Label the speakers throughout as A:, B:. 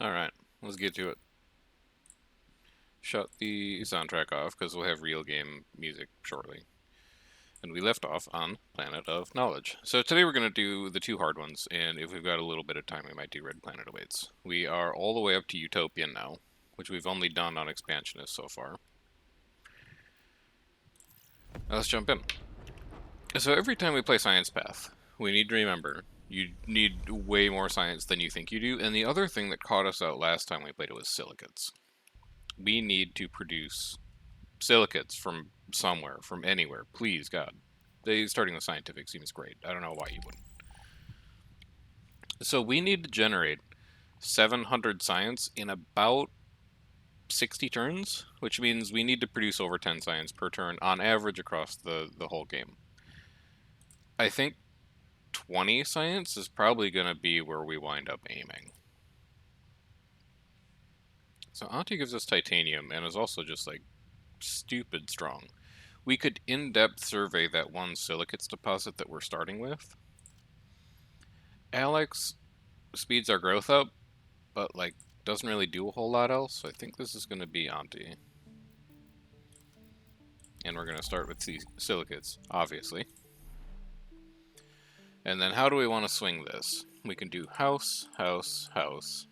A: Alright, let's get to it. Shut the soundtrack off because we'll have real game music shortly. And we left off on Planet of Knowledge. So today we're going to do the two hard ones, and if we've got a little bit of time, we might do Red Planet Awaits. We are all the way up to Utopian now, which we've only done on Expansionist so far. Now let's jump in. So every time we play Science Path, we need to remember you need way more science than you think you do, and the other thing that caught us out last time we played it was Silicates. We need to produce Silicates from somewhere, from anywhere. Please, God. Starting with scientific seems great. I don't know why you wouldn't. So we need to generate 700 science in about 60 turns, which means we need to produce over 10 science per turn on average across the whole game. I think 20 science is probably going to be where we wind up aiming. So Auntie gives us titanium and is also just like stupid strong. We could in-depth survey that one silicates deposit that we're starting with. Alex speeds our growth up, but like doesn't really do a whole lot else. So I think this is going to be Auntie. And we're going to start with the silicates, obviously. And then how do we want to swing this? We can do house, house, house.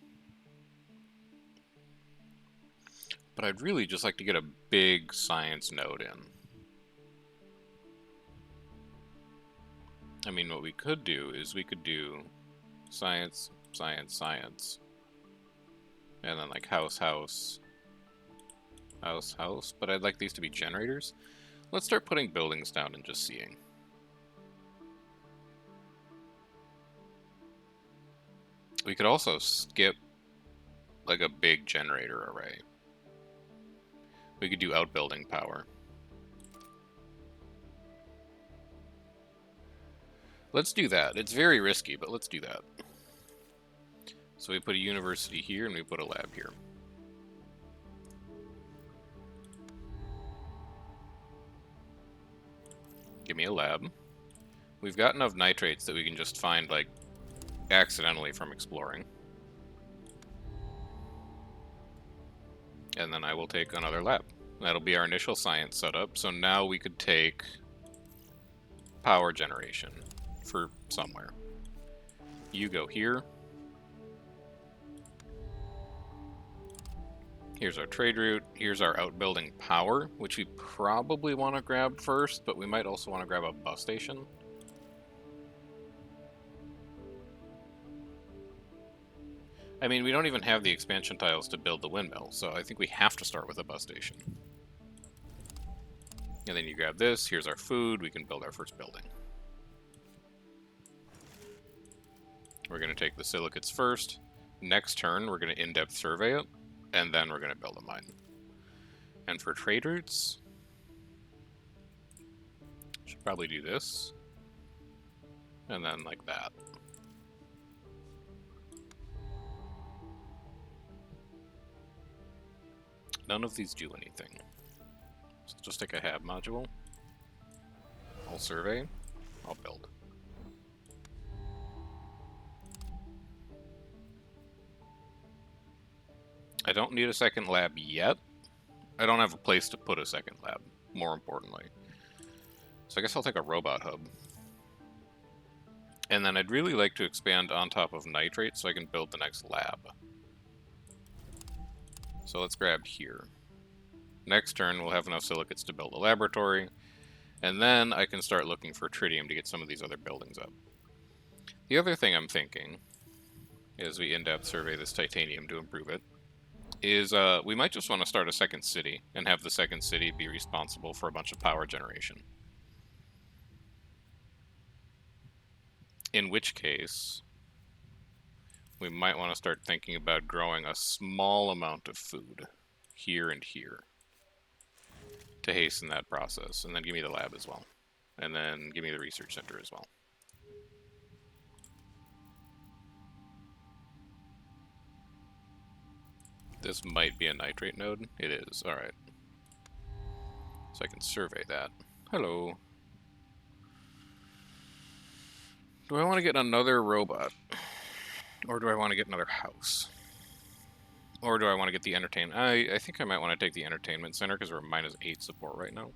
A: But I'd really just like to get a big science node in. I mean, what we could do is we could do science, science, science. And then like house, house, house, house. But I'd like these to be generators. Let's start putting buildings down and just seeing. We could also skip like a big generator array. We could do outbuilding power. Let's do that. It's very risky, but let's do that. So we put a university here and we put a lab here. Give me a lab. We've got enough nitrates that we can just find, like, accidentally from exploring. And then I will take another lab. That'll be our initial science setup. So now we could take power generation for somewhere. You go here. Here's our trade route. Here's our outbuilding power, which we probably want to grab first, but we might also want to grab a bus station. I mean, we don't even have the expansion tiles to build the windmill, so I think we have to start with a bus station. And then you grab this, here's our food, we can build our first building. We're going to take the silicates first. Next turn, we're going to in-depth survey it, and then we're going to build a mine. And for trade routes, should probably do this. And then like that. None of these do anything. So just take a hab module. I'll survey. I'll build. I don't need a second lab yet. I don't have a place to put a second lab, more importantly. So I guess I'll take a robot hub. And then I'd really like to expand on top of nitrate so I can build the next lab. So let's grab here. Next turn, we'll have enough silicates to build a laboratory. And then I can start looking for tritium to get some of these other buildings up. The other thing I'm thinking, as we in-depth survey this titanium to improve it, is we might just want to start a second city and have the second city be responsible for a bunch of power generation. In which case, we might want to start thinking about growing a small amount of food here and here to hasten that process. And then give me the lab as well. And then give me the research center as well. This might be a nitrate node. It is. Alright. So I can survey that. Hello. Do I want to get another robot? Or do I want to get another house? Or do I want to get the entertainment? I think I might want to take the entertainment center because we're -8 support right now.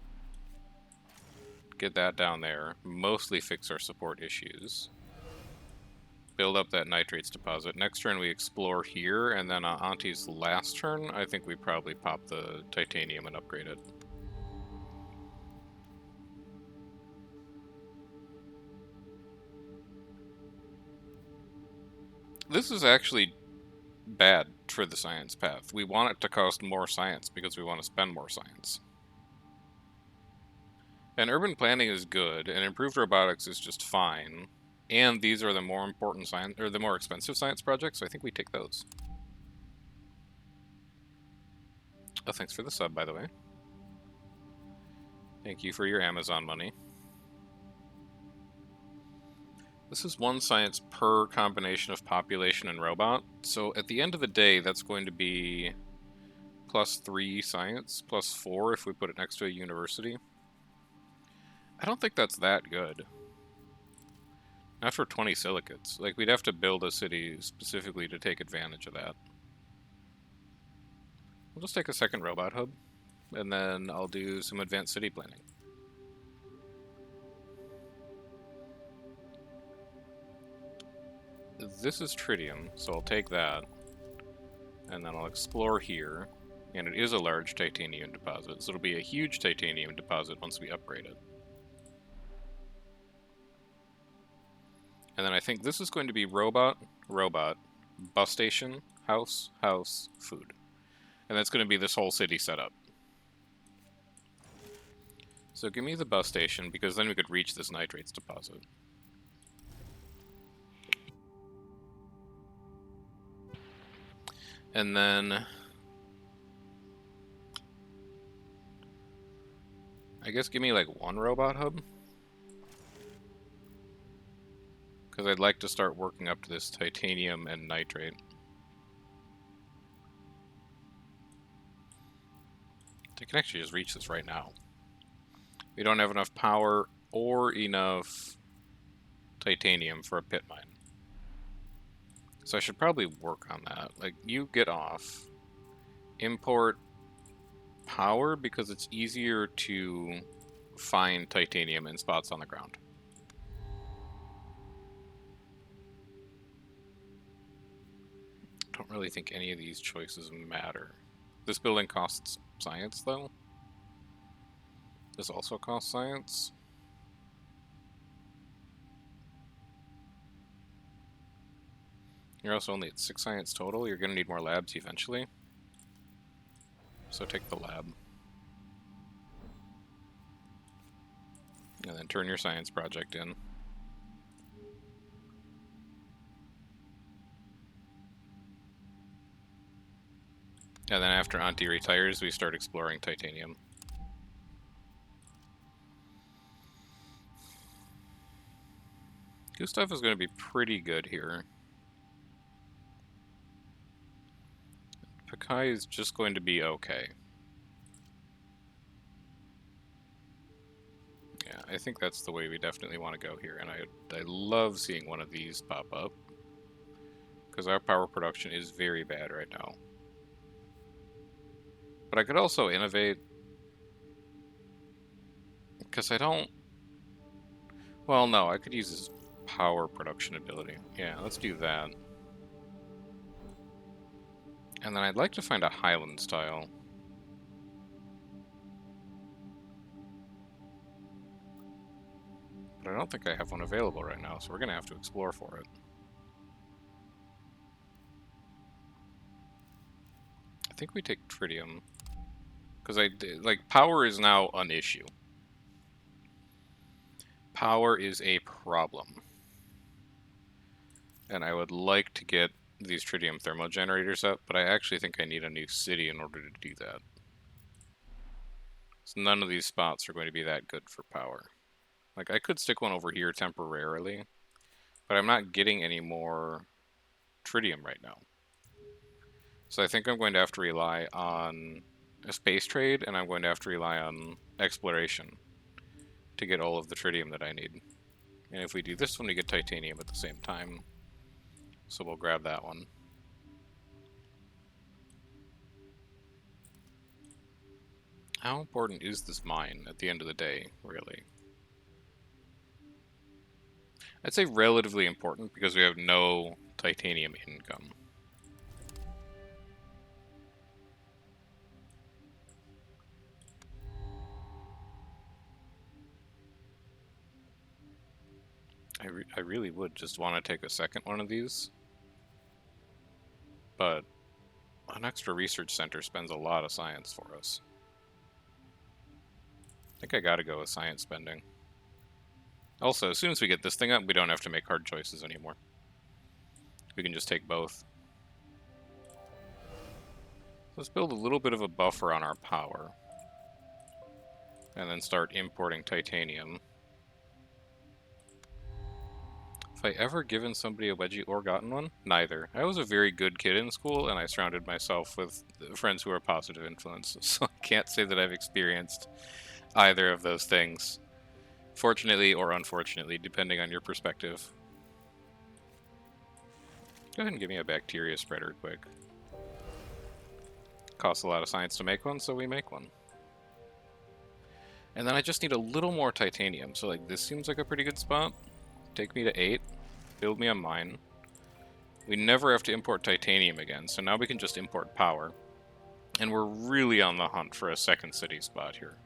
A: Get that down there. Mostly fix our support issues. Build up that nitrates deposit. Next turn we explore here, and then on Auntie's last turn, I think we probably pop the titanium and upgrade it. This is actually bad for the science path. We want it to cost more science because we want to spend more science. And urban planning is good, and improved robotics is just fine. And these are the more important science, or the more expensive science projects, so I think we take those. Oh, thanks for the sub, by the way. Thank you for your Amazon money. This is 1 science per combination of population and robot. So at the end of the day, that's going to be +3 science, +4 if we put it next to a university. I don't think that's that good. Not for 20 silicates. Like, we'd have to build a city specifically to take advantage of that. We'll just take a second robot hub, and then I'll do some advanced city planning. This is tritium, so I'll take that, and then I'll explore here, and it is a large titanium deposit, so it'll be a huge titanium deposit once we upgrade it. And then I think this is going to be robot, robot, bus station, house, house, food. And that's going to be this whole city setup. So give me the bus station, because then we could reach this nitrates deposit. And then I guess give me like 1 robot hub. Because I'd like to start working up to this titanium and nitrate. I can actually just reach this right now. We don't have enough power or enough titanium for a pit mine. So I should probably work on that. Like, you get off. Import power because it's easier to find titanium in spots on the ground. I don't really think any of these choices matter. This building costs science, though. This also costs science. You're also only at 6 science total. You're going to need more labs eventually. So take the lab. And then turn your science project in. And then after Auntie retires, we start exploring titanium. Gustav is going to be pretty good here. Pakai is just going to be okay. Yeah, I think that's the way we definitely want to go here. And I love seeing one of these pop up. Because our power production is very bad right now. But I could also innovate. Because I don't... Well, no, I could use his power production ability. Yeah, let's do that. And then I'd like to find a Highland style. But I don't think I have one available right now, so we're going to have to explore for it. I think we take tritium. Because like, power is now an issue. Power is a problem. And I would like to get these tritium thermal generators up, but I actually think I need a new city in order to do that. So none of these spots are going to be that good for power. Like, I could stick one over here temporarily, but I'm not getting any more tritium right now. So I think I'm going to have to rely on a space trade, and I'm going to have to rely on exploration to get all of the tritium that I need. And if we do this one, we get titanium at the same time. So we'll grab that one. How important is this mine at the end of the day, really? I'd say relatively important because we have no titanium income. I really would just want to take a second one of these, but an extra research center spends a lot of science for us. I think I gotta go with science spending. Also, as soon as we get this thing up, we don't have to make hard choices anymore. We can just take both. Let's build a little bit of a buffer on our power, and then start importing titanium. Have I ever given somebody a wedgie or gotten one? Neither. I was a very good kid in school, and I surrounded myself with friends who are positive influences, so I can't say that I've experienced either of those things. Fortunately or unfortunately, depending on your perspective. Go ahead and give me a bacteria spreader quick. Costs a lot of science to make one, so we make one. And then I just need a little more titanium, so like this seems like a pretty good spot. Take me to 8. Build me a mine. We never have to import titanium again, so now we can just import power. And we're really on the hunt for a second city spot here.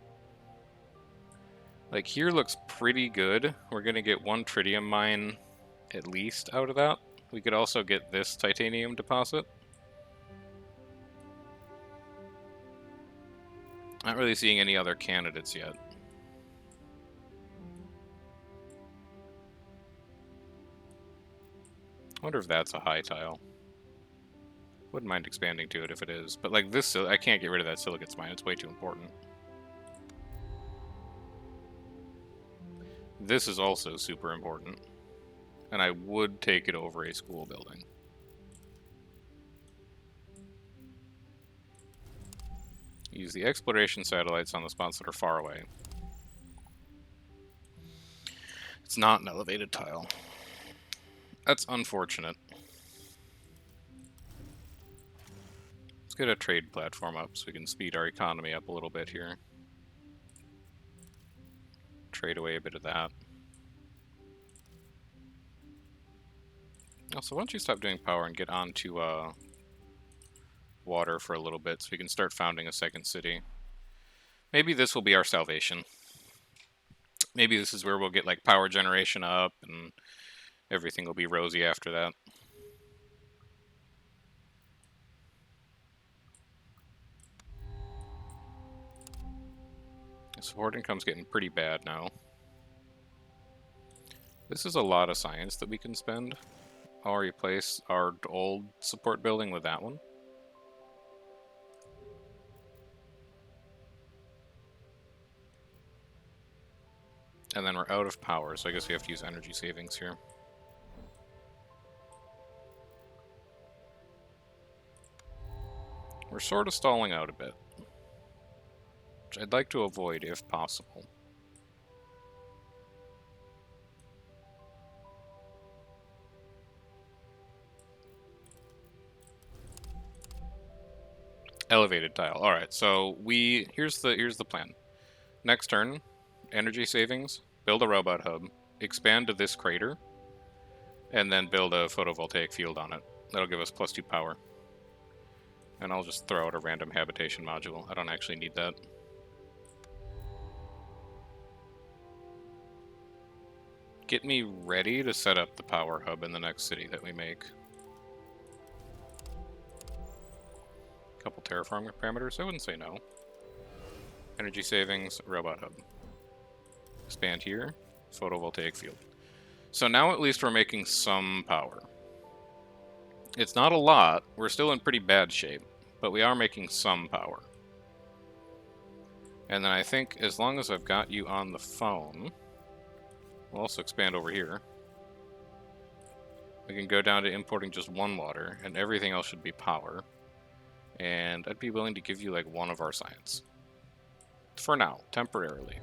A: Like, here looks pretty good. We're gonna get 1 tritium mine at least out of that. We could also get this titanium deposit. Not really seeing any other candidates yet. I wonder if that's a high tile. Wouldn't mind expanding to it if it is. But like this, I can't get rid of that silicates mine. It's way too important. This is also super important. And I would take it over a school building. Use the exploration satellites on the spots that are far away. It's not an elevated tile. That's unfortunate. Let's get a trade platform up so we can speed our economy up a little bit here. Trade away a bit of that. Also, why don't you stop doing power and get onto water for a little bit so we can start founding a second city. Maybe this will be our salvation. Maybe this is where we'll get like power generation up and everything will be rosy after that. Support income's getting pretty bad now. This is a lot of science that we can spend. I'll replace our old support building with that one. And then we're out of power, so I guess we have to use energy savings here. We're sort of stalling out a bit, which I'd like to avoid if possible. Elevated tile. All right, so here's the plan. Next turn, energy savings, build a robot hub, expand to this crater, and then build a photovoltaic field on it. That'll give us +2 power. And I'll just throw out a random habitation module. I don't actually need that. Get me ready to set up the power hub in the next city that we make. Couple terraforming parameters, I wouldn't say no. Energy savings, robot hub. Expand here, photovoltaic field. So now at least we're making some power. It's not a lot, we're still in pretty bad shape, but we are making some power. And then I think as long as I've got you on the phone, we'll also expand over here. We can go down to importing just 1 water, and everything else should be power. And I'd be willing to give you like 1 of our science. For now, temporarily.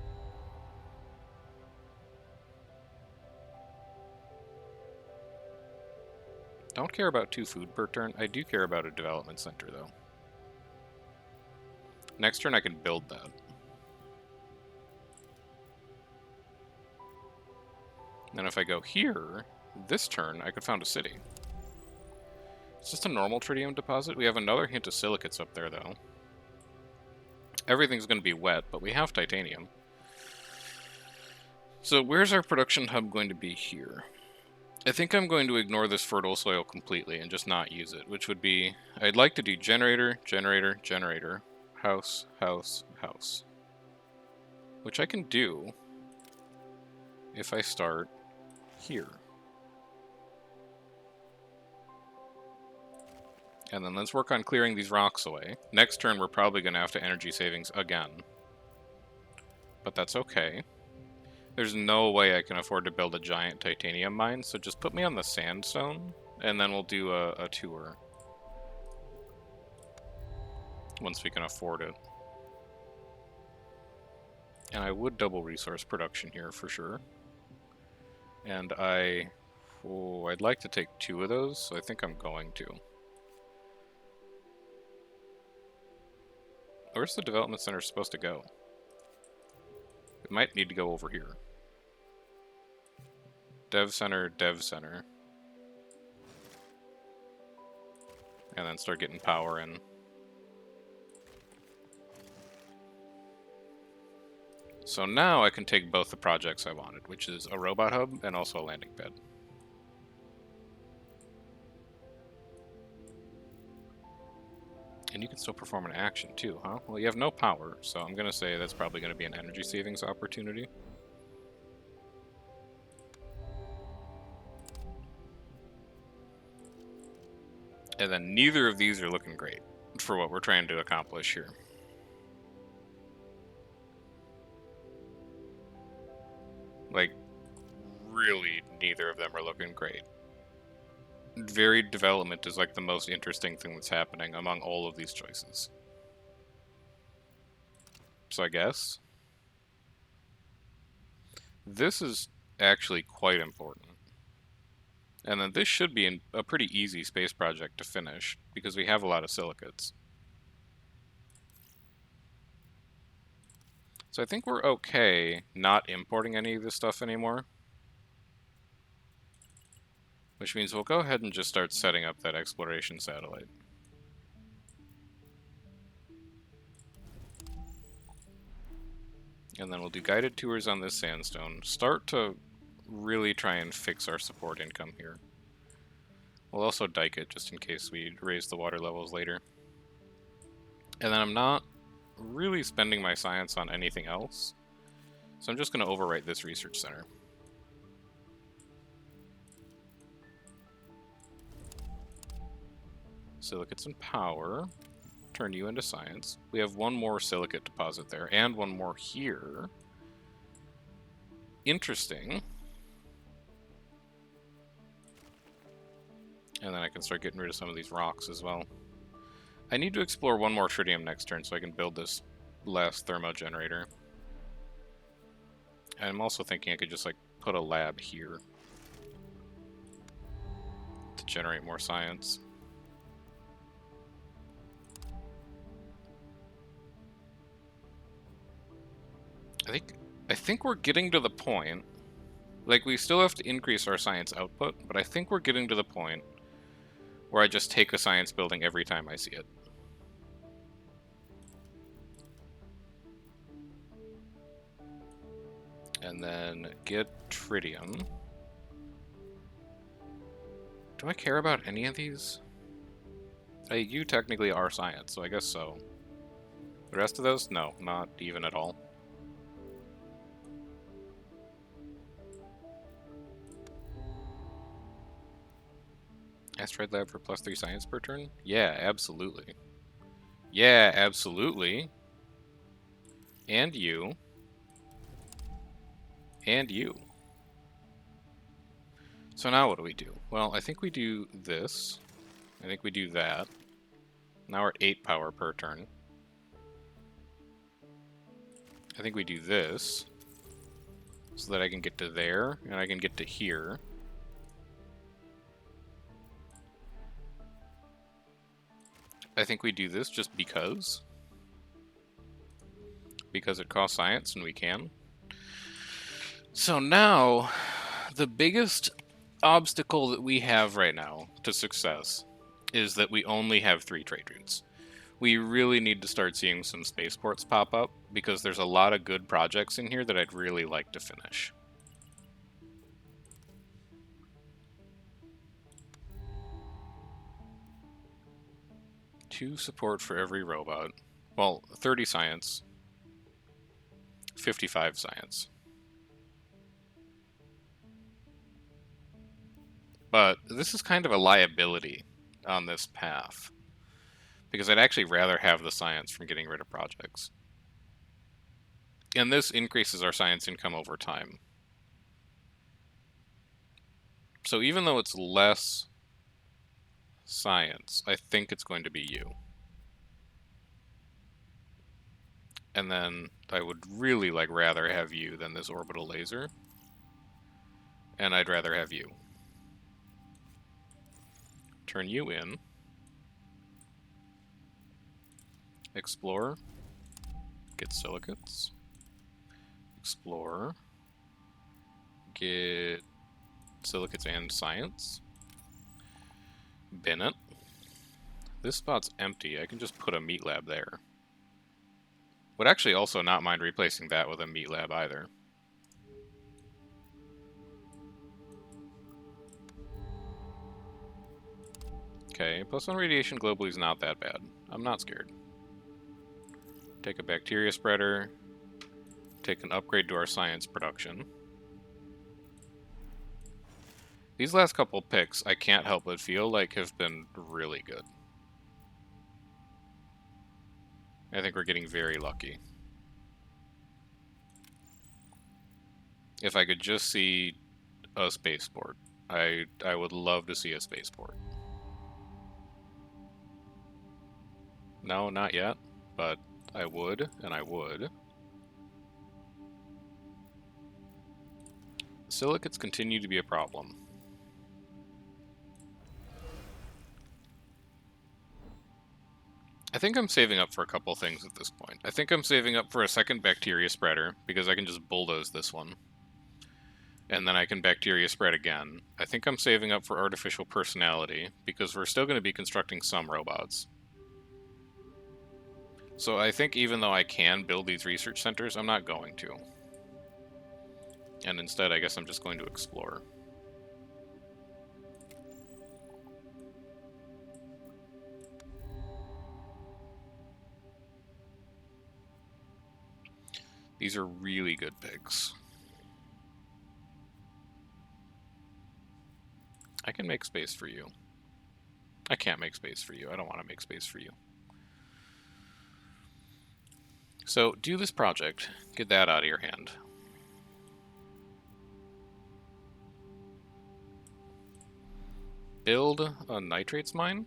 A: Don't care about 2 food per turn. I do care about a development center, though. Next turn I can build that. And if I go here, this turn, I could found a city. It's just a normal tritium deposit. We have another hint of silicates up there, though. Everything's going to be wet, but we have titanium. So where's our production hub going to be here? I think I'm going to ignore this fertile soil completely and just not use it, which would be... I'd like to do generator, generator, generator, house, house, house. Which I can do if I start here. And then let's work on clearing these rocks away. Next turn, we're probably going to have to energy savings again. But that's okay. There's no way I can afford to build a giant titanium mine, so just put me on the sandstone, and then we'll do a tour. Once we can afford it. And I would double resource production here for sure. And I'd like to take 2 of those, so I think I'm going to. Where's the development center supposed to go? It might need to go over here. Dev center, dev center. And then start getting power in. So now I can take both the projects I wanted, which is a robot hub and also a landing pad. And you can still perform an action too, huh? Well, you have no power, so I'm going to say that's probably going to be an energy savings opportunity. And then neither of these are looking great for what we're trying to accomplish here. Like, really, neither of them are looking great. Varied development is like the most interesting thing that's happening among all of these choices. So I guess this is actually quite important. And then this should be a pretty easy space project to finish, because we have a lot of silicates. So I think we're okay not importing any of this stuff anymore. Which means we'll go ahead and just start setting up that exploration satellite. And then we'll do guided tours on this sandstone. Start to really try and fix our support income here. We'll also dike it just in case we raise the water levels later. And then I'm not really spending my science on anything else. So I'm just going to overwrite this research center. Silicates and power. Turn you into science. We have one more silicate deposit there, and one more here. Interesting. And then I can start getting rid of some of these rocks as well. I need to explore one more tritium next turn so I can build this last thermo generator. And I'm also thinking I could just like put a lab here to generate more science. I think we're getting to the point, like we still have to increase our science output, but I think we're getting to the point where I just take a science building every time I see it. And then get tritium. Do I care about any of these? You technically are science, so I guess so. The rest of those? No, not even at all. Asteroid lab for +3 science per turn? Yeah, absolutely. Yeah, absolutely. And you. And you. So now what do we do? Well, I think we do this. I think we do that. Now we're at 8 power per turn. I think we do this. So that I can get to there, and I can get to here. I think we do this just because. Because it costs science and we can. So now, The biggest obstacle that we have right now to success is that we only have 3 trade routes. We really need to start seeing some spaceports pop up, because there's a lot of good projects in here that I'd really like to finish. Two support for every robot. Well, 30 science, 55 science. But this is kind of a liability on this path, because I'd actually rather have the science from getting rid of projects. And this increases our science income over time. So even though it's less science, I think it's going to be you. And then I would really rather have you than this orbital laser. And I'd rather have you. Turn you in. Explore. Get silicates. Explore. Get silicates and science. Bin it. This spot's empty. I can just put a meat lab there. Would actually also not mind replacing that with a meat lab either. Okay, +1 radiation globally is not that bad. I'm not scared. Take a bacteria spreader. Take an upgrade to our science production. These last couple picks, I can't help but feel like have been really good. I think we're getting very lucky. If I could just see a spaceport, I would love to see a spaceport. No, not yet, but I would, and I would. Silicates continue to be a problem. I think I'm saving up for a couple things at this point. I think I'm saving up for a second bacteria spreader, because I can just bulldoze this one. And then I can bacteria spread again. I think I'm saving up for artificial personality, because we're still going to be constructing some robots. So I think even though I can build these research centers, I'm not going to. And instead, I guess I'm just going to explore. These are really good picks. I can make space for you. I can't make space for you. I don't want to make space for you. So, do this project. Get that out of your hand. Build a nitrates mine.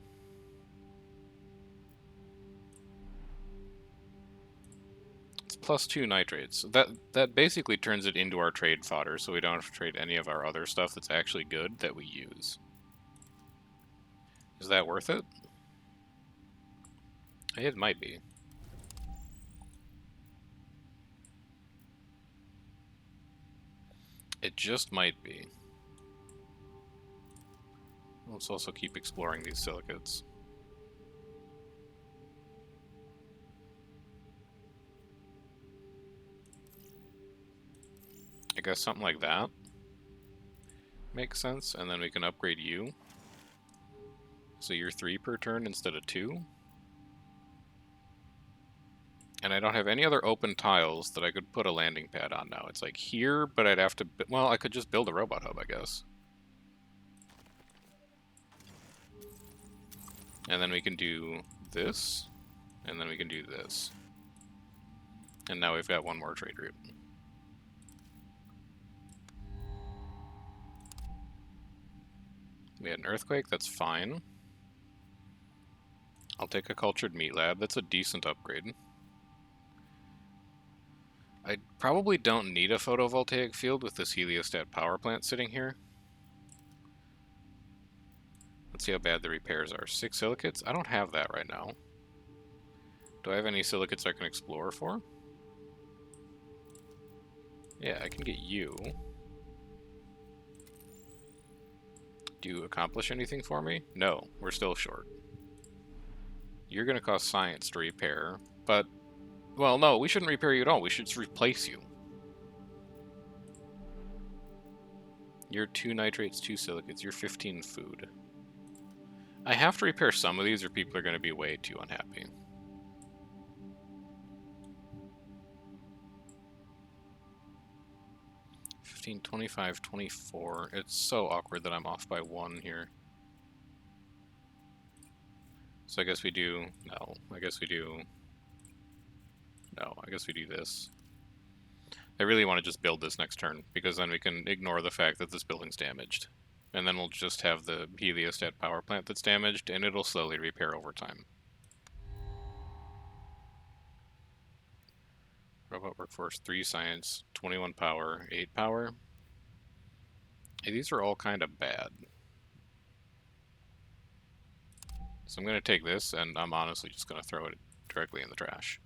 A: It's +2 nitrates. That basically turns it into our trade fodder, so we don't have to trade any of our other stuff that's actually good that we use. Is that worth it? It might be. It just might be. Let's also keep exploring these silicates. I guess something like that makes sense, and then we can upgrade you. So you're 3 per turn instead of 2. And I don't have any other open tiles that I could put a landing pad on now. It's like here, but I'd have to... Well, I could just build a robot hub, I guess. And then we can do this, and then we can do this. And now we've got one more trade route. We had an earthquake, that's fine. I'll take a cultured meat lab, that's a decent upgrade. I probably don't need a photovoltaic field with this heliostat power plant sitting here. Let's see how bad the repairs are. 6 silicates? I don't have that right now. Do I have any silicates I can explore for? Yeah, I can get you. Do you accomplish anything for me? No, we're still short. You're going to cost science to repair, but... Well, no, we shouldn't repair you at all. We should just replace you. You're 2 nitrates, 2 silicates. You're 15 food. I have to repair some of these or people are going to be way too unhappy. $15, $25, $24. It's so awkward that I'm off by 1 here. So I guess we do... No, I guess we do... No, I guess we do this. I really want to just build this next turn, because then we can ignore the fact that this building's damaged. And then we'll just have the heliostat power plant that's damaged, and it'll slowly repair over time. Robot workforce, 3 science, 21 power, 8 power. Hey, these are all kind of bad. So I'm going to take this, and I'm honestly just going to throw it directly in the trash.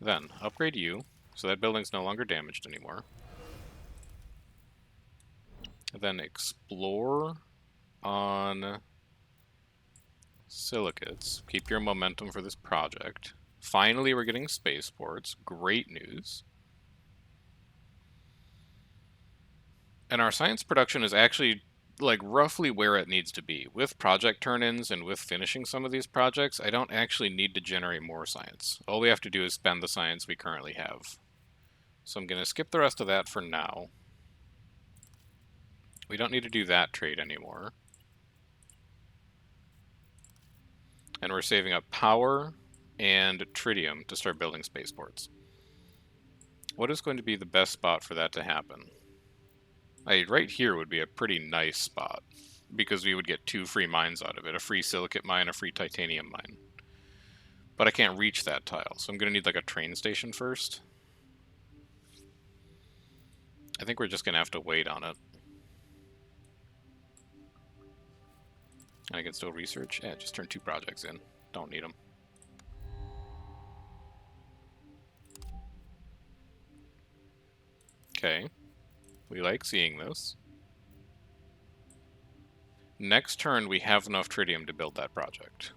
A: Then, upgrade you, so that building's no longer damaged anymore. Then explore on Silicates. Keep your momentum for this project. Finally, we're getting spaceports. Great news. And our science production is actually, like, roughly where it needs to be. With project turn-ins and with finishing some of these projects, I don't actually need to generate more science. All we have to do is spend the science we currently have. So I'm going to skip the rest of that for now. We don't need to do that trade anymore. And we're saving up power and tritium to start building spaceports. What is going to be the best spot for that to happen? Right here would be a pretty nice spot, because we would get 2 free mines out of it, a free silicate mine, a free titanium mine. But I can't reach that tile, so I'm going to need like a train station first. I think we're just going to have to wait on it. I can still research. Yeah, just turn 2 projects in. Don't need them. Okay. We like seeing this. Next turn, we have enough tritium to build that project.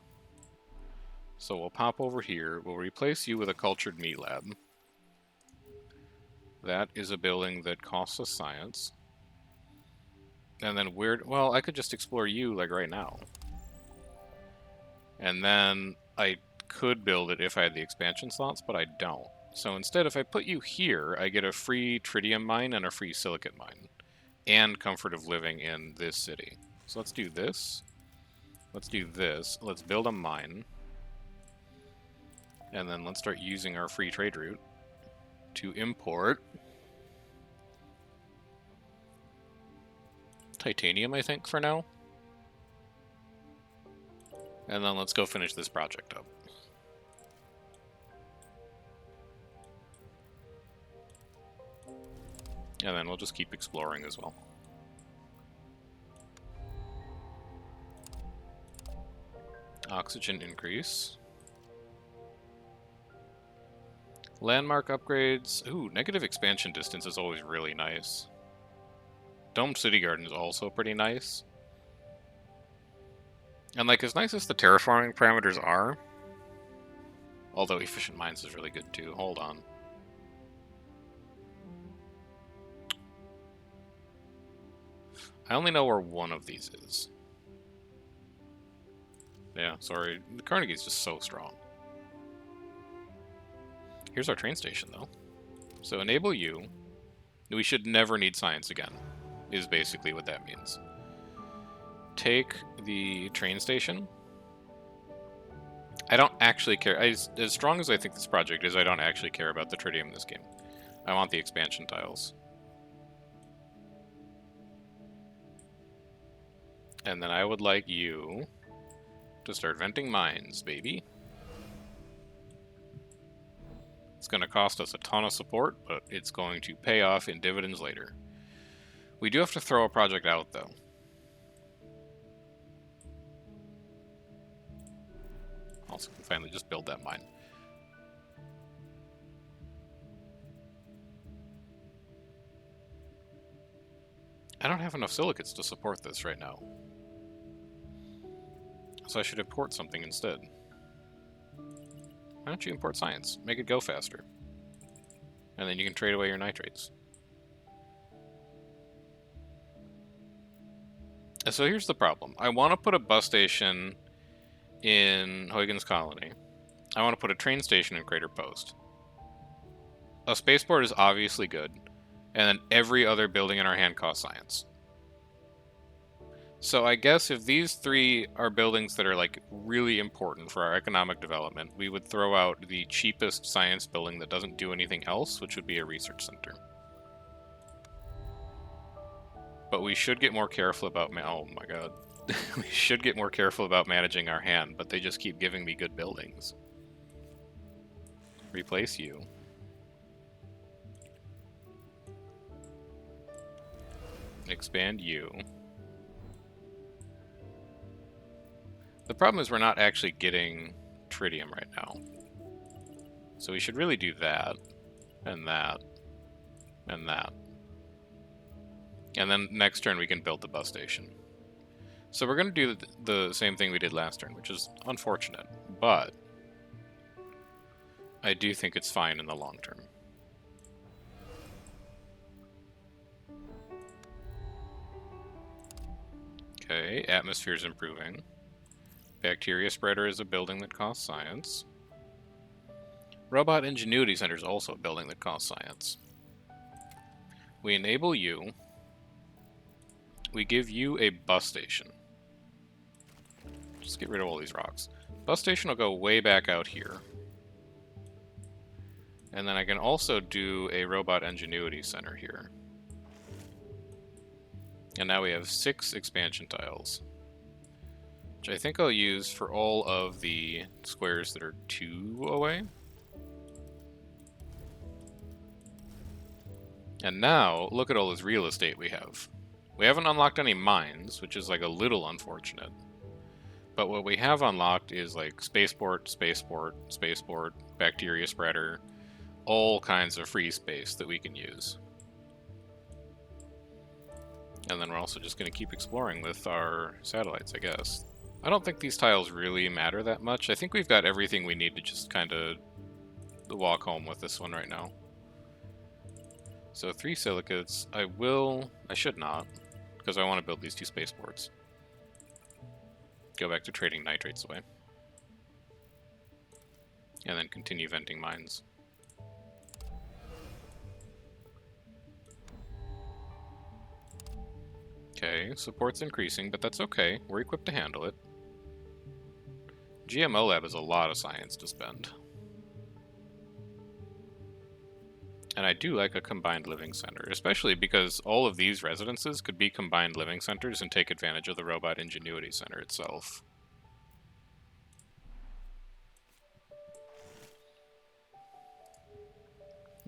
A: So we'll pop over here. We'll replace you with a cultured meat lab. That is a building that costs us science. And then well, I could just explore you, like, right now. And then I could build it if I had the expansion slots, but I don't. So instead, if I put you here, I get a free tritium mine and a free silicate mine. And comfort of living in this city. So let's do this. Let's do this. Let's build a mine. And then let's start using our free trade route to import titanium, I think, for now. And then let's go finish this project up. And then we'll just keep exploring as well. Oxygen increase. Landmark upgrades. Ooh, negative expansion distance is always really nice. Domed City Garden is also pretty nice. And, like, as nice as the terraforming parameters are, although efficient mines is really good too. Hold on. I only know where one of these is. Yeah, sorry. Carnegie's just so strong. Here's our train station, though. So enable you. We should never need science again, is basically what that means. Take the train station. I don't actually care. As strong as I think this project is, I don't actually care about the tritium in this game. I want the expansion tiles. And then I would like you to start venting mines, baby. It's going to cost us a ton of support, but it's going to pay off in dividends later. We do have to throw a project out, though. Also, can finally just build that mine. I don't have enough silicates to support this right now. So I should import something instead. Why don't you import science? Make it go faster. And then you can trade away your nitrates. And so here's the problem. I want to put a bus station in Huygens Colony. I want to put a train station in Crater Post. A spaceport is obviously good. And then every other building in our hand costs science. So I guess if these three are buildings that are like really important for our economic development, we would throw out the cheapest science building that doesn't do anything else, which would be a research center. But we should get more careful about oh my god. We should get more careful about managing our hand, but they just keep giving me good buildings. Replace you. Expand you. The problem is we're not actually getting tritium right now. So we should really do that, and that, and that. And then next turn we can build the bus station. So we're going to do the same thing we did last turn, which is unfortunate, but I do think it's fine in the long term. Okay, atmosphere's improving. Bacteria spreader is a building that costs science. Robot Ingenuity Center is also a building that costs science. We enable you. We give you a bus station. Just get rid of all these rocks. Bus station will go way back out here. And then I can also do a Robot Ingenuity Center here. And now we have 6 expansion tiles. Which I think I'll use for all of the squares that are 2 away. And now, look at all this real estate we have. We haven't unlocked any mines, which is like a little unfortunate. But what we have unlocked is like spaceport, spaceport, spaceport, bacteria spreader, all kinds of free space that we can use. And then we're also just going to keep exploring with our satellites, I guess. I don't think these tiles really matter that much. I think we've got everything we need to just kind of walk home with this one right now. So 3 silicates. I should not, because I want to build these 2 spaceports. Go back to trading nitrates away. And then continue venting mines. Okay, support's increasing, but that's okay. We're equipped to handle it. GMO Lab is a lot of science to spend. And I do like a combined living center, especially because all of these residences could be combined living centers and take advantage of the Robot Ingenuity Center itself.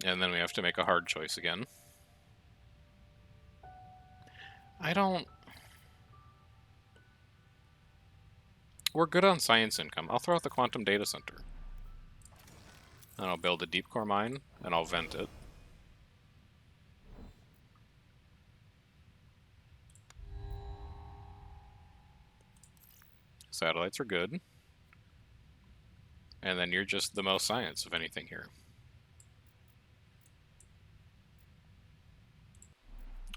A: And then we have to make a hard choice again. We're good on science income. I'll throw out the quantum data center. And I'll build a deep core mine, and I'll vent it. Satellites are good. And then you're just the most science of anything here.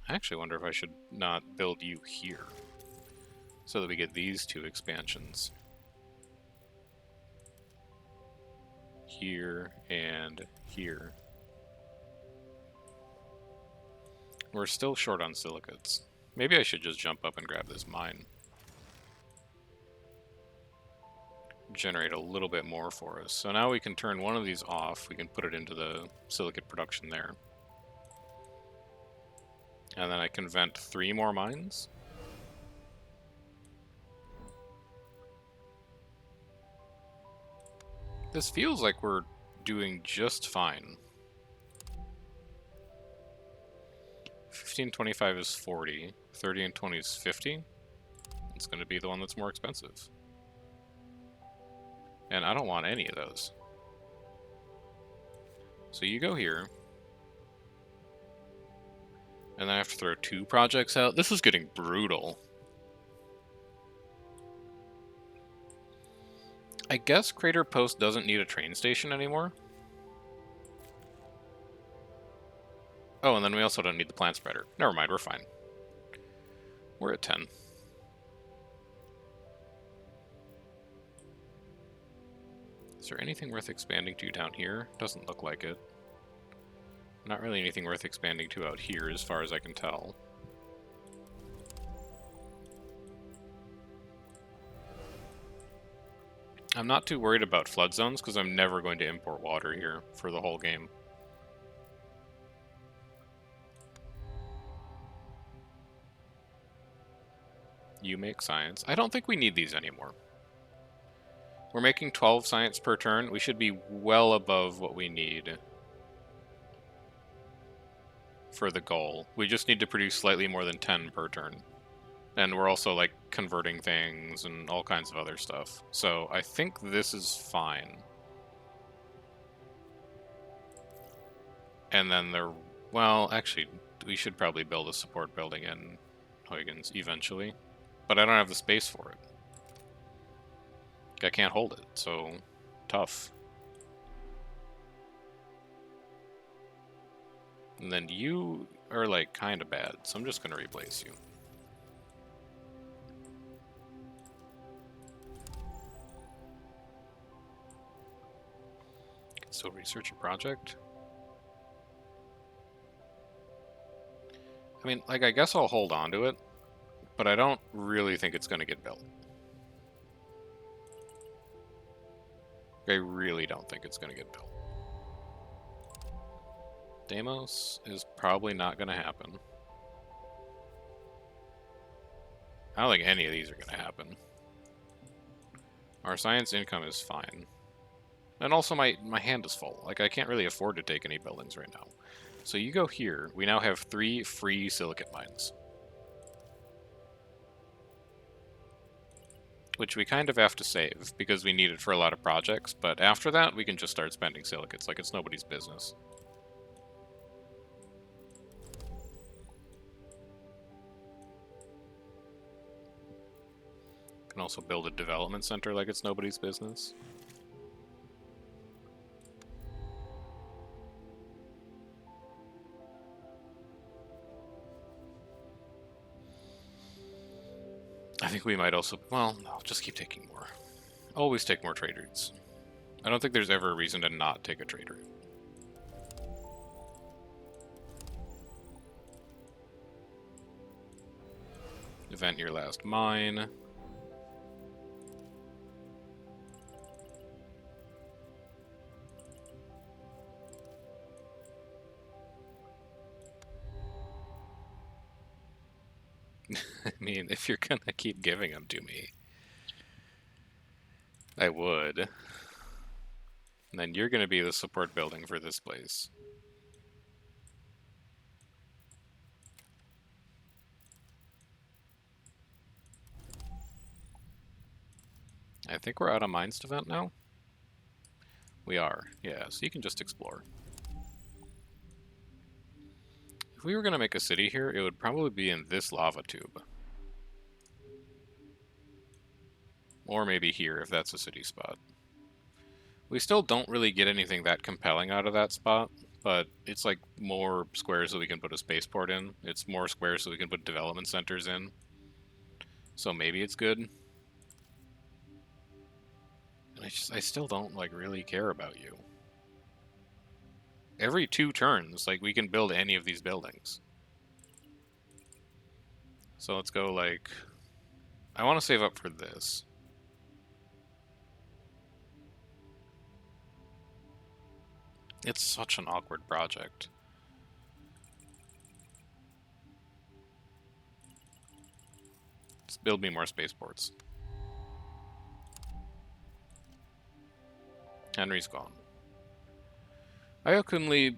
A: I actually wonder if I should not build you here, so that we get these 2 expansions. Here and here. We're still short on silicates. Maybe I should just jump up and grab this mine. Generate a little bit more for us. So now we can turn one of these off. We can put it into the silicate production there. And then I can vent 3 more mines. This feels like we're doing just fine. 1525 is 40. 30 and 20 is 50. It's going to be the one that's more expensive. And I don't want any of those. So you go here. And then I have to throw 2 projects out. This is getting brutal. I guess Crater Post doesn't need a train station anymore. Oh, and then we also don't need the plant spreader. Never mind, we're fine. We're at 10. Is there anything worth expanding to down here? Doesn't look like it. Not really anything worth expanding to out here, as far as I can tell. I'm not too worried about flood zones, because I'm never going to import water here for the whole game. You make science. I don't think we need these anymore. We're making 12 science per turn. We should be well above what we need for the goal. We just need to produce slightly more than 10 per turn. And we're also, like, converting things and all kinds of other stuff. So I think this is fine. And then there... Well, actually, we should probably build a support building in Huygens eventually. But I don't have the space for it. I can't hold it, so tough. And then you are, like, kind of bad, so I'm just going to replace you. So research a project. I mean, like, I guess I'll hold on to it, but I don't really think it's going to get built. I really don't think it's going to get built. Deimos is probably not going to happen. I don't think any of these are going to happen. Our science income is fine. And also my hand is full. Like, I can't really afford to take any buildings right now. So you go here. We now have 3 free silicate mines. Which we kind of have to save, because we need it for a lot of projects, but after that, we can just start spending silicates like it's nobody's business. Can also build a development center like it's nobody's business. I think we might also... Well, no, just keep taking more. Always take more trade routes. I don't think there's ever a reason to not take a trade route. Event your last mine. I mean, if you're gonna keep giving them to me, I would. And then you're gonna be the support building for this place. I think we're out of mines to vent now. We are, yeah, so you can just explore. If we were gonna make a city here, it would probably be in this lava tube. Or maybe here, if that's a city spot. We still don't really get anything that compelling out of that spot, but it's like more squares that we can put a spaceport in. It's more squares so we can put development centers in. So maybe it's good. I still don't, like, really care about you. Every 2 turns, like, we can build any of these buildings. So let's go, like... I want to save up for this. It's such an awkward project. Let's build me more spaceports. Henry's gone. Iokunli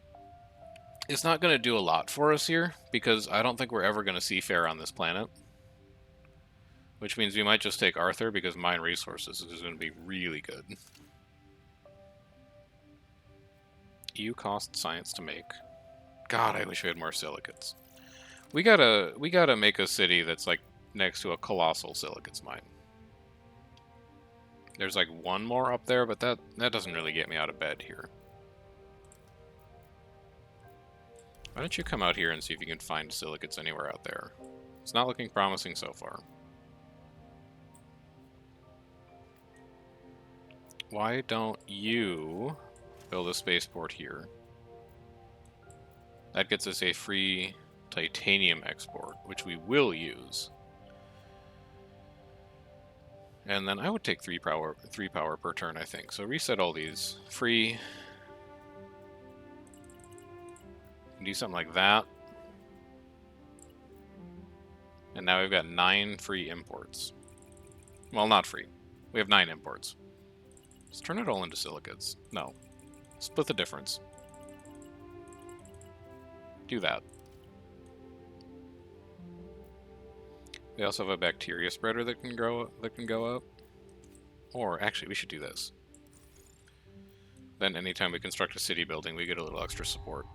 A: is not going to do a lot for us here, because I don't think we're ever going to see fair on this planet. Which means we might just take Arthur, because mine resources is going to be really good. EU cost science to make. God, I wish we had more silicates. We gotta make a city that's like next to a colossal silicates mine. There's like one more up there, but that doesn't really get me out of bed here. Why don't you come out here and see if you can find silicates anywhere out there? It's not looking promising so far. Why don't you build a spaceport here? That gets us a free titanium export, which we will use. And then I would take 3 power per turn, I think. So reset all these. Free. Do something like that. And now we've got 9 free imports. Well, not free. We have 9 imports. Let's turn it all into silicates. No. Split the difference. Do that. We also have a bacteria spreader that can go up. Or actually, we should do this. Then anytime we construct a city building, we get a little extra support.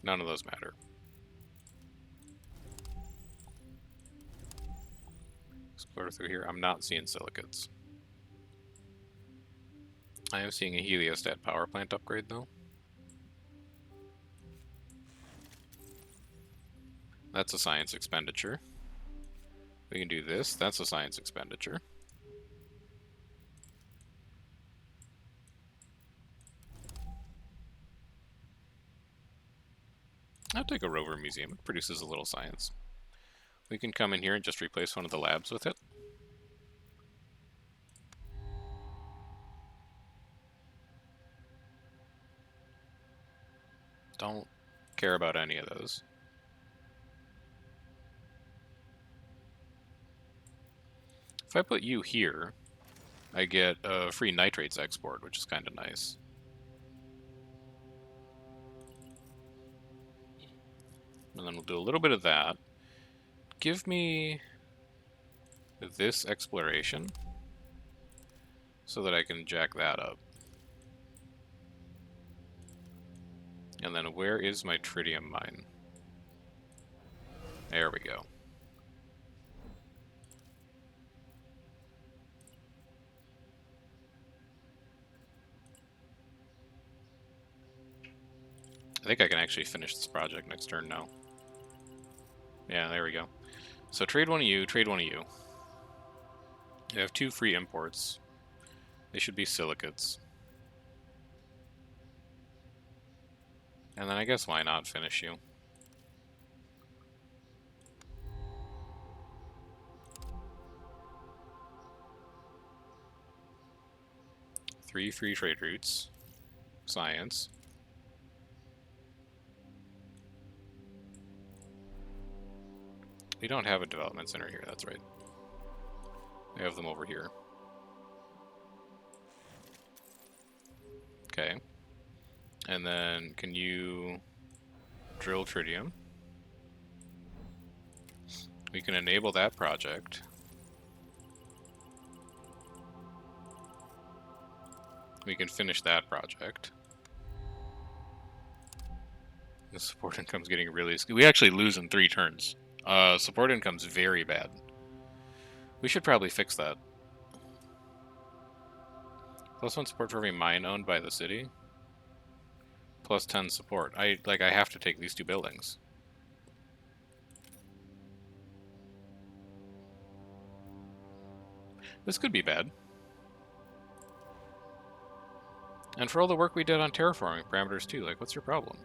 A: None of those matter. Explore through here. I'm not seeing silicates. I am seeing a heliostat power plant upgrade, though. That's a science expenditure. We can do this. That's a science expenditure. I'll take a rover museum. It produces a little science. We can come in here and just replace one of the labs with it. Don't care about any of those. If I put you here, I get a free nitrates export, which is kind of nice. And then we'll do a little bit of that. Give me this exploration so that I can jack that up. And then where is my tritium mine? There we go. I think I can actually finish this project next turn now. Yeah, there we go. So trade one of you, trade one of you. You have 2 free imports. They should be silicates. And then I guess why not finish you? Three free trade routes. Science. We don't have a development center here, that's right. We have them over here. Okay. And then, can you drill tritium? We can enable that project. We can finish that project. The support income's getting really... We actually lose in 3 turns. Support income's very bad. We should probably fix that. +1 support for every mine owned by the city. +10 support. I have to take these 2 buildings. This could be bad. And for all the work we did on terraforming parameters too, like, what's your problem?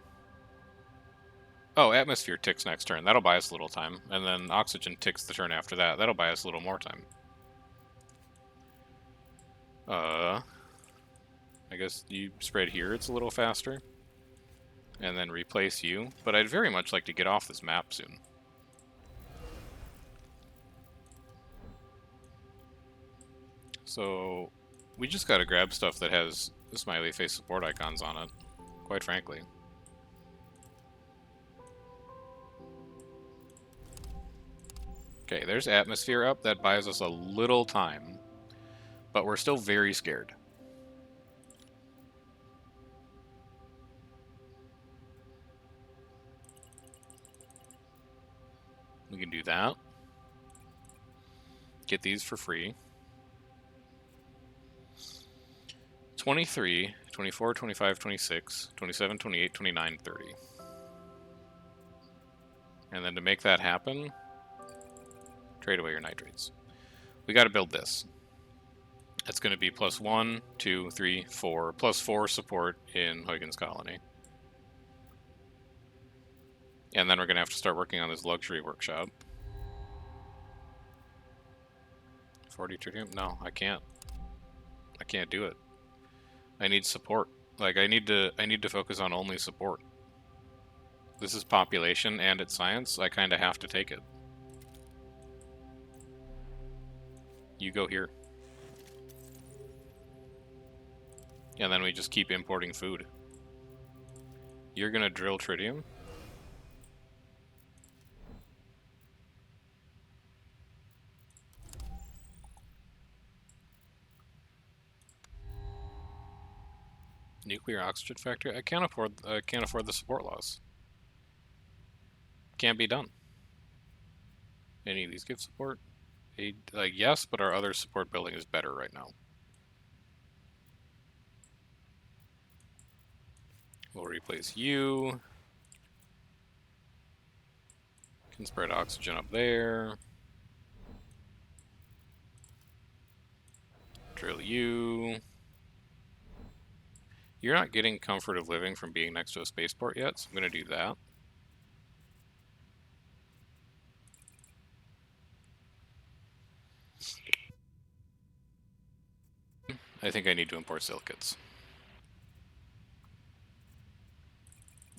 A: Oh, atmosphere ticks next turn. That'll buy us a little time. And then oxygen ticks the turn after that. That'll buy us a little more time. I guess you spread here, it's a little faster. And then replace you. But I'd very much like to get off this map soon. So, we just gotta grab stuff that has the smiley face support icons on it, quite frankly. Okay, there's atmosphere up. That buys us a little time. But we're still very scared. We can do that. Get these for free. 23, 24, 25, 26, 27, 28, 29, 30. And then to make that happen, trade away your nitrates. We got to build this. That's going to be +1, 2, 3, 4, +4 support in Huygens Colony. And then we're going to have to start working on this luxury workshop. 40 tritium? No, I can't. I can't do it. I need support. Like I need to focus on only support. This is population and it's science. I kind of have to take it. You go here. And then we just keep importing food. You're gonna drill tritium? Nuclear oxygen factory? I can't afford the support loss. Can't be done. Any of these give support? Yes, but our other support building is better right now. We'll replace you. Can spread oxygen up there. Drill you. You're not getting comfort of living from being next to a spaceport yet, so I'm going to do that. I think I need to import silicates.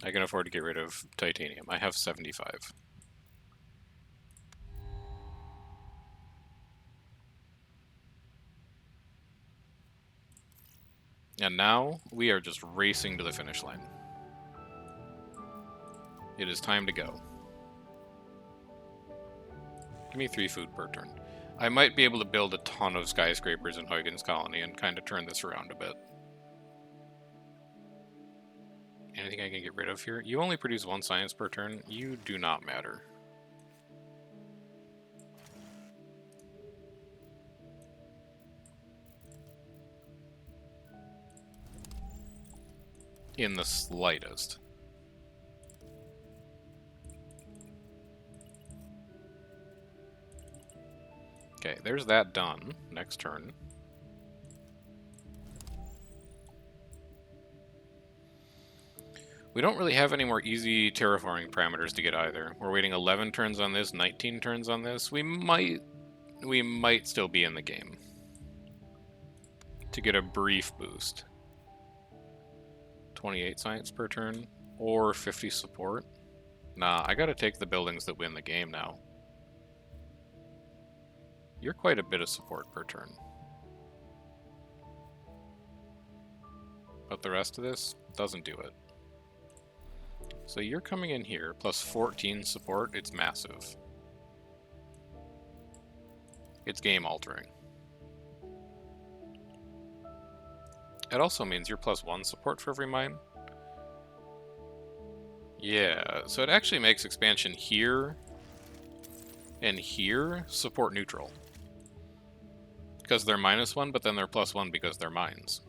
A: I can afford to get rid of titanium. I have 75. And now we are just racing to the finish line. It is time to go. Give me 3 food per turn. I might be able to build a ton of skyscrapers in Huygens Colony and kind of turn this around a bit. Anything I can get rid of here? You only produce 1 science per turn. You do not matter. In the slightest. Okay, there's that done. Next turn. We don't really have any more easy terraforming parameters to get either. We're waiting 11 turns on this, 19 turns on this. We might still be in the game to get a brief boost. 28 science per turn or 50 support. Nah, I gotta take the buildings that win the game now. You're quite a bit of support per turn. But the rest of this doesn't do it. So you're coming in here, plus 14 support, it's massive. It's game altering. It also means you're plus 1 support for every mine. Yeah, so it actually makes expansion here and here support neutral. Because they're -1, but then they're +1 because they're mines.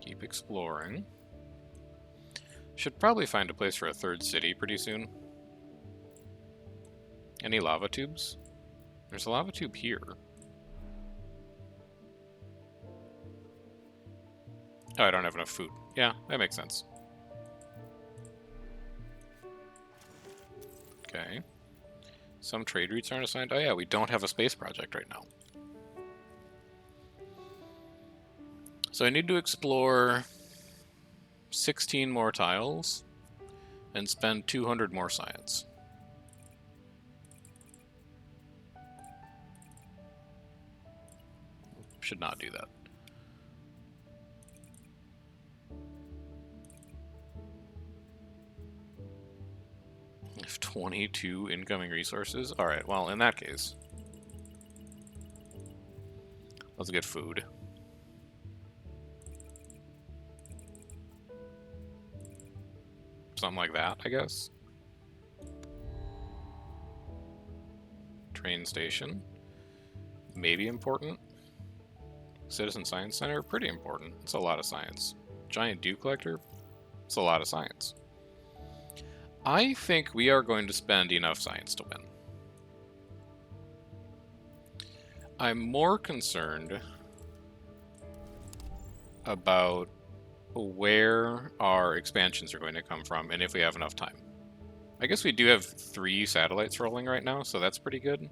A: Keep exploring. Should probably find a place for a 3rd city pretty soon. Any lava tubes? There's a lava tube here. Oh, I don't have enough food. Yeah, that makes sense. Okay. Some trade routes aren't assigned. Oh yeah, we don't have a space project right now. So I need to explore 16 more tiles and spend 200 more science. Should not do that. I have 22 incoming resources. Alright, well, in that case, let's get food. Something like that, I guess. Train station. Maybe important. Citizen Science Center, pretty important. It's a lot of science. Giant dew collector, it's a lot of science. I think we are going to spend enough science to win. I'm more concerned about where our expansions are going to come from and if we have enough time. I guess we do have 3 satellites rolling right now, so that's pretty good.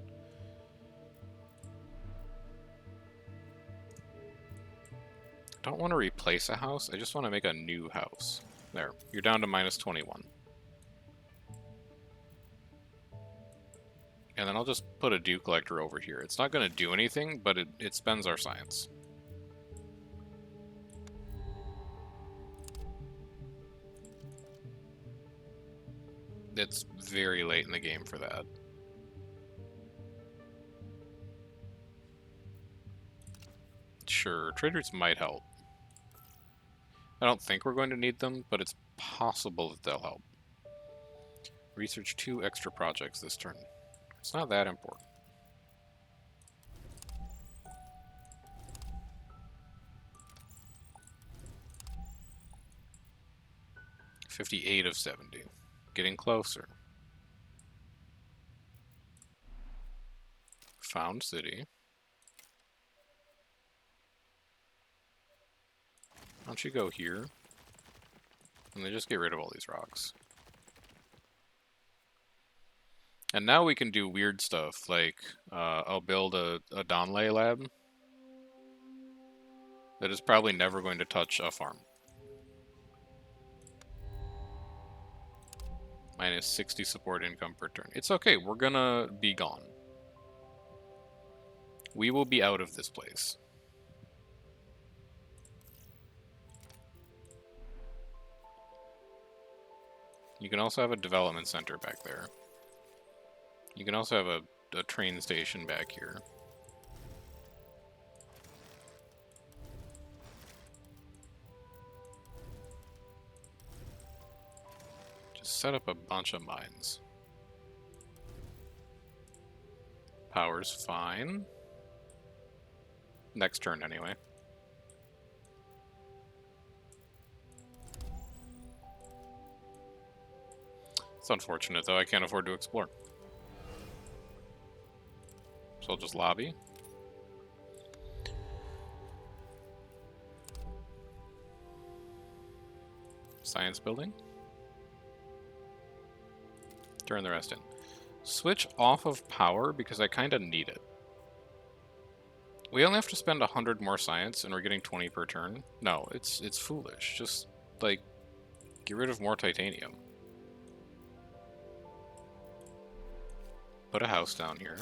A: I don't want to replace a house, I just want to make a new house. There, you're down to minus 21. And then I'll just put a dew collector over here. It's not going to do anything, but it spends our science. It's very late in the game for that. Sure, traders might help. I don't think we're going to need them, but it's possible that they'll help. Research 2 extra projects this turn. It's not that important. $58 of 70. Getting closer. Found city. Why don't you go here? And then just get rid of all these rocks. And now we can do weird stuff, like I'll build a Donlay lab that is probably never going to touch a farm. Minus 60 support income per turn. It's okay, we're gonna be gone. We will be out of this place. You can also have a development center back there. You can also have a train station back here. Just set up a bunch of mines. Power's fine. Next turn, anyway. It's unfortunate, though. I can't afford to explore. So I'll just lobby. Science building. Turn the rest in. Switch off of power because I kind of need it. We only have to spend 100 more science and we're getting 20 per turn. No, it's foolish. Just, like, get rid of more titanium. Put a house down here.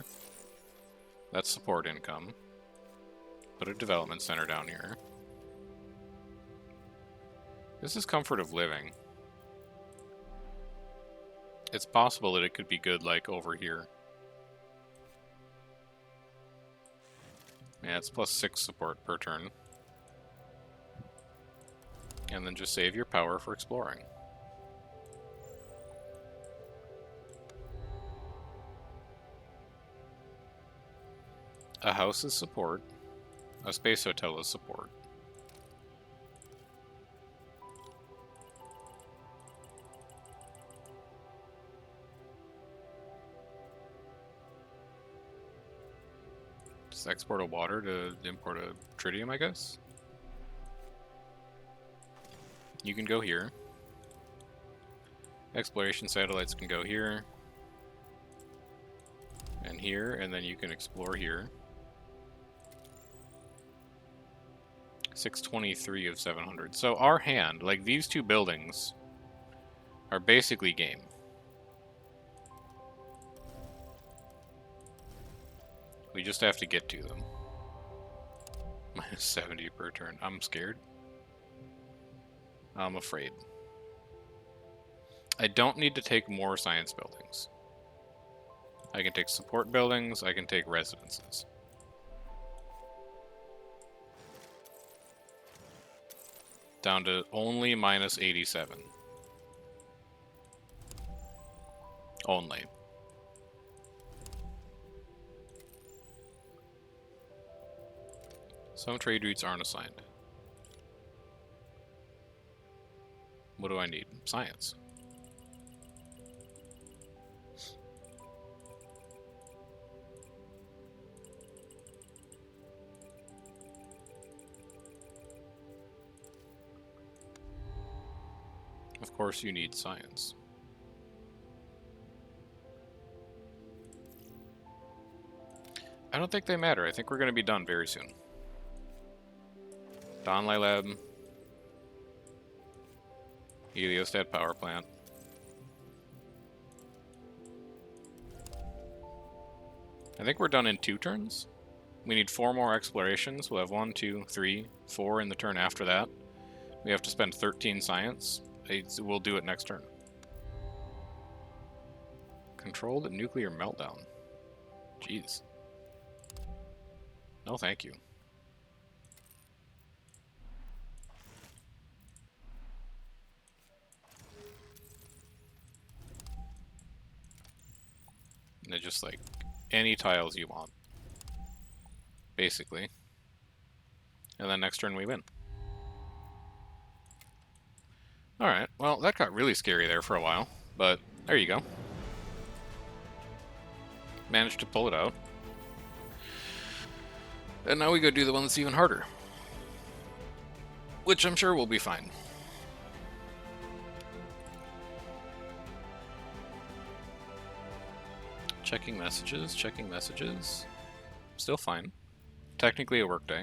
A: That's support income. Put a development center down here. This is comfort of living. It's possible that it could be good, like, over here. Yeah, it's plus 6 support per turn. And then just save your power for exploring. A house is support. A space hotel is support. Just export a water to import a tritium, I guess? You can go here. Exploration satellites can go here. And here, and then you can explore here. 623 of 700. So our hand, like these 2 buildings, are basically game. We just have to get to them. Minus 70 per turn. I'm scared. I'm afraid. I don't need to take more science buildings. I can take support buildings, I can take residences. Down to only minus 87. only. Some trade routes aren't assigned. What do I need? Science. Of course you need science. I don't think they matter. I think we're going to be done very soon. Donlai Lab. Heliostat power plant. I think we're done in 2 turns. We need 4 more explorations. We'll have 1, 2, 3, 4 in the turn after that. We have to spend 13 science. We'll do it next turn. Controlled nuclear meltdown. Jeez. No, thank you. And they're just like any tiles you want, basically. And then next turn we win. Alright, well, that got really scary there for a while, but there you go. Managed to pull it out. And now we go do the one that's even harder. Which I'm sure will be fine. Checking messages, checking messages. Still fine. Technically a workday.